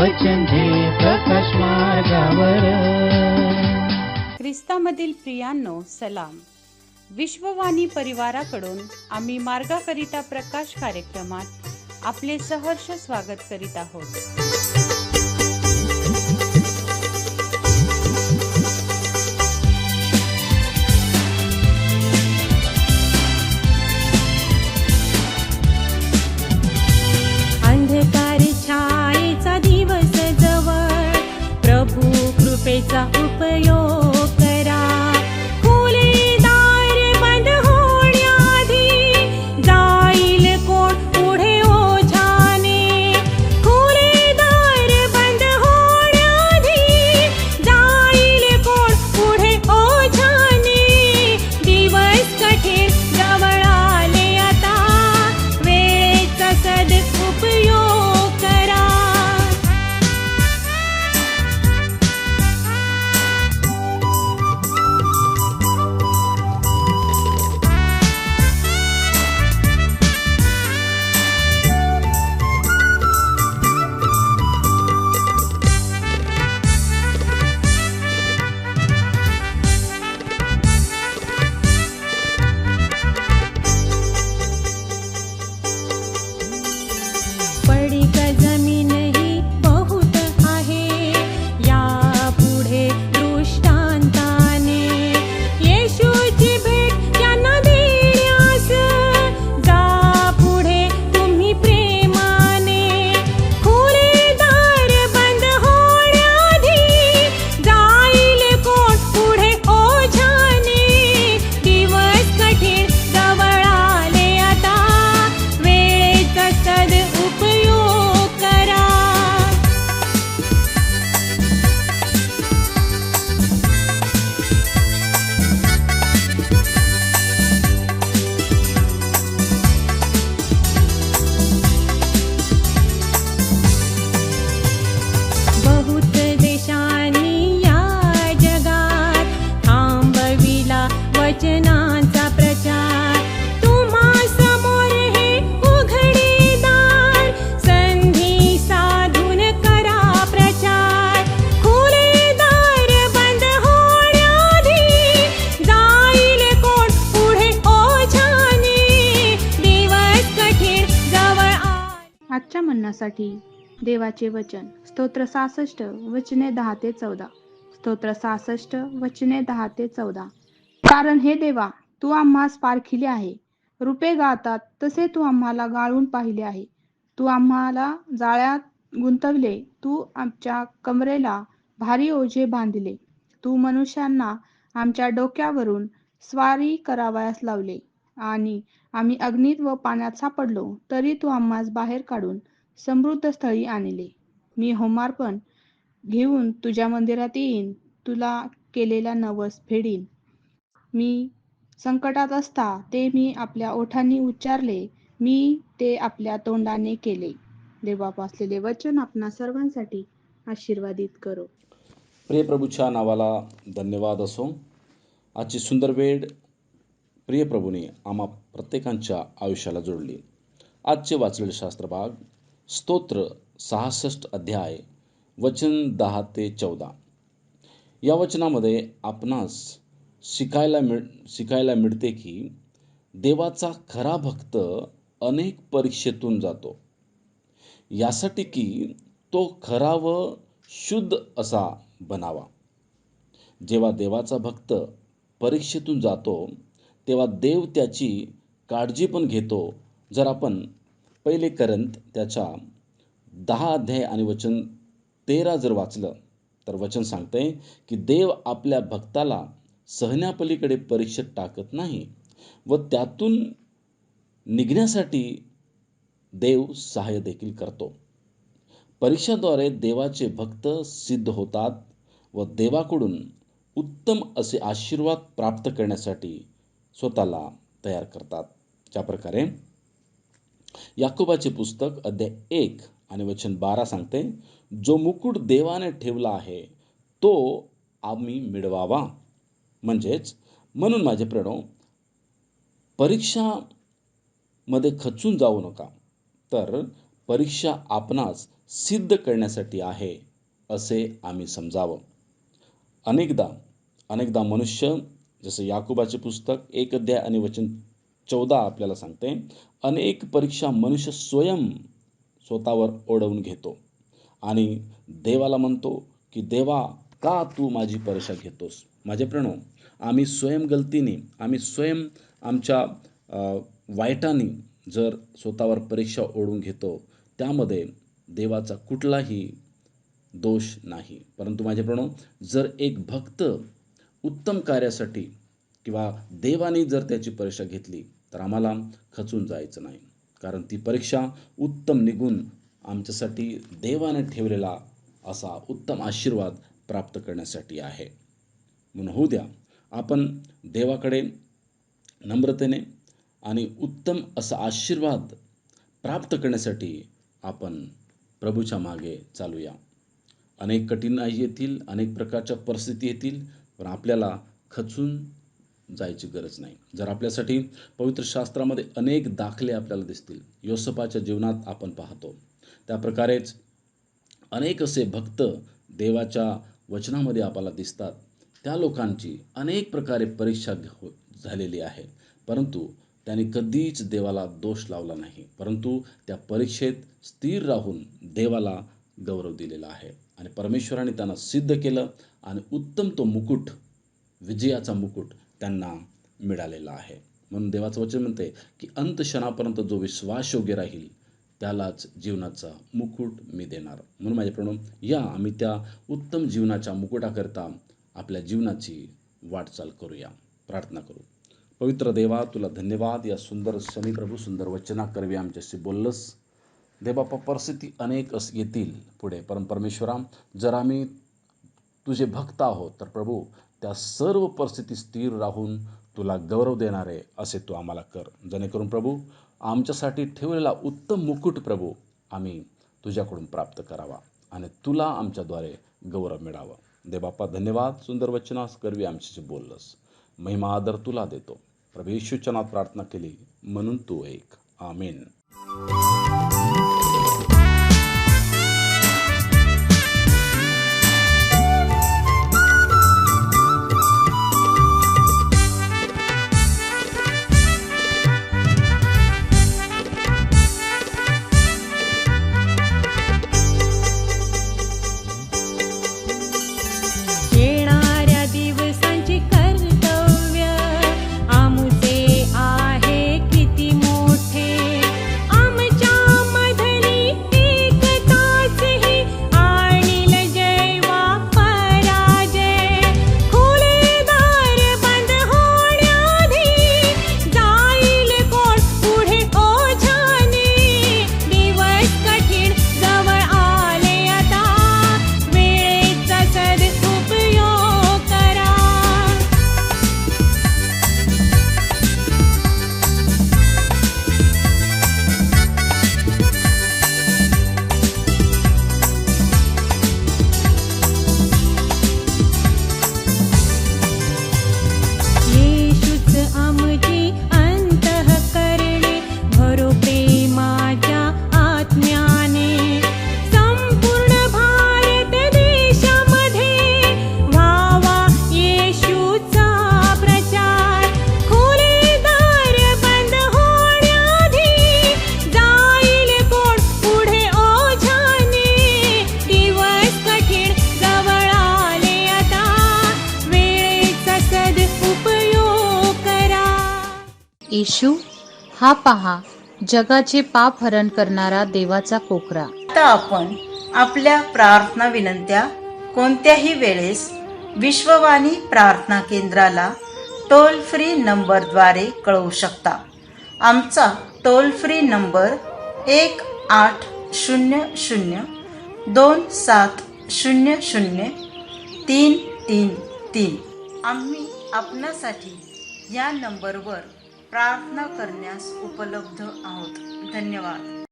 वचन दे प्रकाश मार्गावर. ख्रिस्तामधील प्रियांनो, सलाम. विश्ववाणी परिवाराकडून आम्ही मार्गाकरिता प्रकाश कार्यक्रमात आपले सहर्ष स्वागत करीत आहोत. अंधकार छायेचा दिवस जवळ, प्रभू कृपेचा उपयोग करा. खुले दार बंद होण्याआधी जाईल कोण पुढे ओझाने. खुले दार बंद होण्याआधी जाईल कोण पुढे ओझाने. दिवस कठीण जवळ आले आता, वेळेचा सदुपयोग करा. पडीक जमीन ही बहुत आहे, यापुढे दृष्टांताने. येशूची भेट त्यांना देण्यास जा पुढे तुम्ही प्रेमाने. खुले दार बंद होण्याआधी जाईल कोण पुढे ओझाने. दिवस कठीण जवळ आले आता, वेळेचा सदुपयोग करा. बहुत देशांनी या जगात थांबविला वचनांचा प्रचार. तुम्हा समोर हे उघडे दार, संधी साधून करा प्रचार. खुले दार बंद होण्याआधी जाईल कोण पुढे ओझाने. दिवस कठीण जवळ आले. आजच्या म्हणण्यासाठी देवाचे वचन स्तोत्र 66 वचने 10 ते 14. स्तोत्र 66 वचने 10 ते 14. कारण हे देवा, तू आम्हास पारखिले आहे. रूपे गाळतात तसे तू आम्हाला गाळून पाहिले आहे. तू आम्हाला जाळ्यात गुंतवले. तू आमच्या कमरेला भारी ओझे बांधले. तू मनुष्यांना आमच्या डोक्यावरून स्वारी करावयास लावले. आणि आम्ही अग्नीत व पाण्यात सापडलो, तरी तू आम्हास बाहेर काढून समृद्ध स्थळी आणले. मी होमार्पण घेऊन तुझ्या मंदिरात येईन, तुला केलेला नवस फेडीन. मी संकटात असता ते मी आपल्या ओठांनी उच्चारले, मी ते आपल्या तोंडाने केले. देवाप असलेले वचन आपणा सर्वांसाठी आशीर्वादित करो. प्रिय प्रभूच्या नावाला धन्यवाद असो. आजची सुंदर वेळ प्रिय प्रभूने आम्हा प्रत्येकांच्या आयुष्याला जोडली. आजचे वाचलेले शास्त्रभाग स्तोत्र 66 अध्याय वचन 10 ते 14. या वचनामध्ये आपणास शिकायला मिळते की देवाचा खरा भक्त अनेक परीक्षेतून जातो, यासाठी की तो खरा व शुद्ध असा बनावा. जेव्हा देवाचा भक्त परीक्षेतून जातो, तेव्हा देव त्याची काळजी पण घेतो. जर आपण 1 करंत त्याच्या 10 अध्याय आणि वचन 13 जर वाचलं, तर वचन सांगतंय की देव आपल्या भक्ताला सहण्यापलीकडे परीक्षेत टाकत नाही व त्यातून निघण्यासाठी देव सहाय्य देखील करतो. परीक्षाद्वारे देवाचे भक्त सिद्ध होतात व देवाकडून उत्तम असे आशीर्वाद प्राप्त करण्यासाठी स्वतःला तयार करतात. ज्या प्रकारे याकोबाचे पुस्तक अध्याय 1 आणि वचन 12 सांगते, जो मुकुट देवाने ठेवला आहे तो आम्ही मिळवावा. म्हणून माझे प्रणव, परीक्षामध्ये खचून जाऊ नका, तर परीक्षा आपणास सिद्ध करण्यासाठी आहे असे आम्ही समजावं. अनेकदा मनुष्य, जसं याकोबाचे पुस्तक 1 अध्याय आणि वचन 14 आपल्याला सांगते, अनेक परीक्षा मनुष्य स्वतःवर ओढवून घेतो आणि देवाला म्हणतो की देवा, का तू माझी परीक्षा घेतोस? माझे प्रणव, आम्ही गलतीने, आम्ही आमच्या वाईटाने जर स्वतःवर परीक्षा ओढून घेतो, त्यामध्ये देवाचा कुठलाही दोष नाही. परंतु माझे प्रणव, जर एक भक्त उत्तम कार्यासाठी किंवा देवाने जर त्याची परीक्षा घेतली तर आम्हाला खचून जायचं नाही, कारण ती परीक्षा उत्तम निघून आमच्यासाठी देवाने ठेवलेला असा उत्तम आशीर्वाद प्राप्त करण्यासाठी आहे. म्हणून होऊ द्या आपण देवाकडे नम्रतेने आणि उत्तम असा आशीर्वाद प्राप्त करण्यासाठी आपण प्रभूच्या मागे चालूया. अनेक कठीणाई येतील, अनेक प्रकारच्या परिस्थिती येतील, पण आपल्याला खचून जायची गरज नाही. जर आपल्यासाठी पवित्र शास्त्रामध्ये अनेक दाखले आपल्याला दिसतील, योसेफाच्या जीवनात आपण पाहतो, त्या प्रकारेच अनेक असे भक्त देवाच्या वचनामध्ये आपल्याला दिसतात. त्या लोकांची अनेक प्रकारे परीक्षा झालेली आहे, परंतु त्यांनी कधीच देवाला दोष लावला नाही, परंतु त्या परीक्षेत स्थिर राहून देवाला गौरव दिलेला आहे आणि परमेश्वराने त्यांना सिद्ध केलं आणि उत्तम तो मुकुट, विजयाचा मुकुट त्यांना मिळालेला आहे. म्हणून देवाचं वचन म्हणते की अंत क्षणापर्यंत जो विश्वासयोग्य राहील त्यालाच जीवनाचा मुकुट मी देणार. म्हणून माझे प्रणव, या आम्ही त्या उत्तम जीवनाच्या मुकुटाकरता आपल्या जीवनाची वाटचाल करूया. प्रार्थना करू. पवित्र देवा, तुला धन्यवाद या सुंदर शनी प्रभू, सुंदर वचना करवी आमच्याशी बोललंस. देवबापा, परिस्थिती अनेक येतील पुढे, परमेश्वरा, जर आम्ही तुझे भक्त आहोत तर प्रभू त्या सर्व परिस्थिती स्थिर राहून तुला गौरव देणारे असे तू आम्हाला कर, जेणेकरून प्रभू आमच्यासाठी ठेवलेला उत्तम मुकुट प्रभू आम्ही तुझ्याकडून प्राप्त करावा आणि तुला आमच्याद्वारे गौरव मिळावं. देवबापा धन्यवाद, सुंदर वचनास करवी आमच्याशी बोललंस. महिमा आदर तुला देतो. प्रभू येशूच्या नावात प्रार्थना केली म्हणून तू ऐक. आमेन. येणाऱ्या दिवसांची कर्तव्य आमुचे आहे किती मोठे, आमच्या मधली एकताच ही आणील जय वा पराजय. खुले दार बंद होण्याआधी जाईल कोण पुढे ओझाने, दिवस कठीण जवळ आले आता, वेळेचा सदुपयोग करा. येशूच आमची अंतःकरणे भरो प्रेमाच्या आत्म्याने, संपूर्ण भारत देशामध्ये व्हावा येशूचा प्रचार. खुले दार बंद होण्याआधी जाईल कोण पुढे ओझाने, दिवस कठीण जवळ आले आता, वेळेचा सदुपयोग करा. येशू हा पहा जगाचे पाप हरण करणारा देवाचा कोकरा. आता आपण आपल्या प्रार्थना विनंत्या कोणत्याही वेळेस विश्ववाणी प्रार्थना केंद्राला टोल फ्री नंबरद्वारे कळवू शकता. आमचा टोल फ्री नंबर 1-800-2700-333. आम्ही आपणासाठी या नंबरवर प्रार्थना करण्यास उपलब्ध आहोत. धन्यवाद.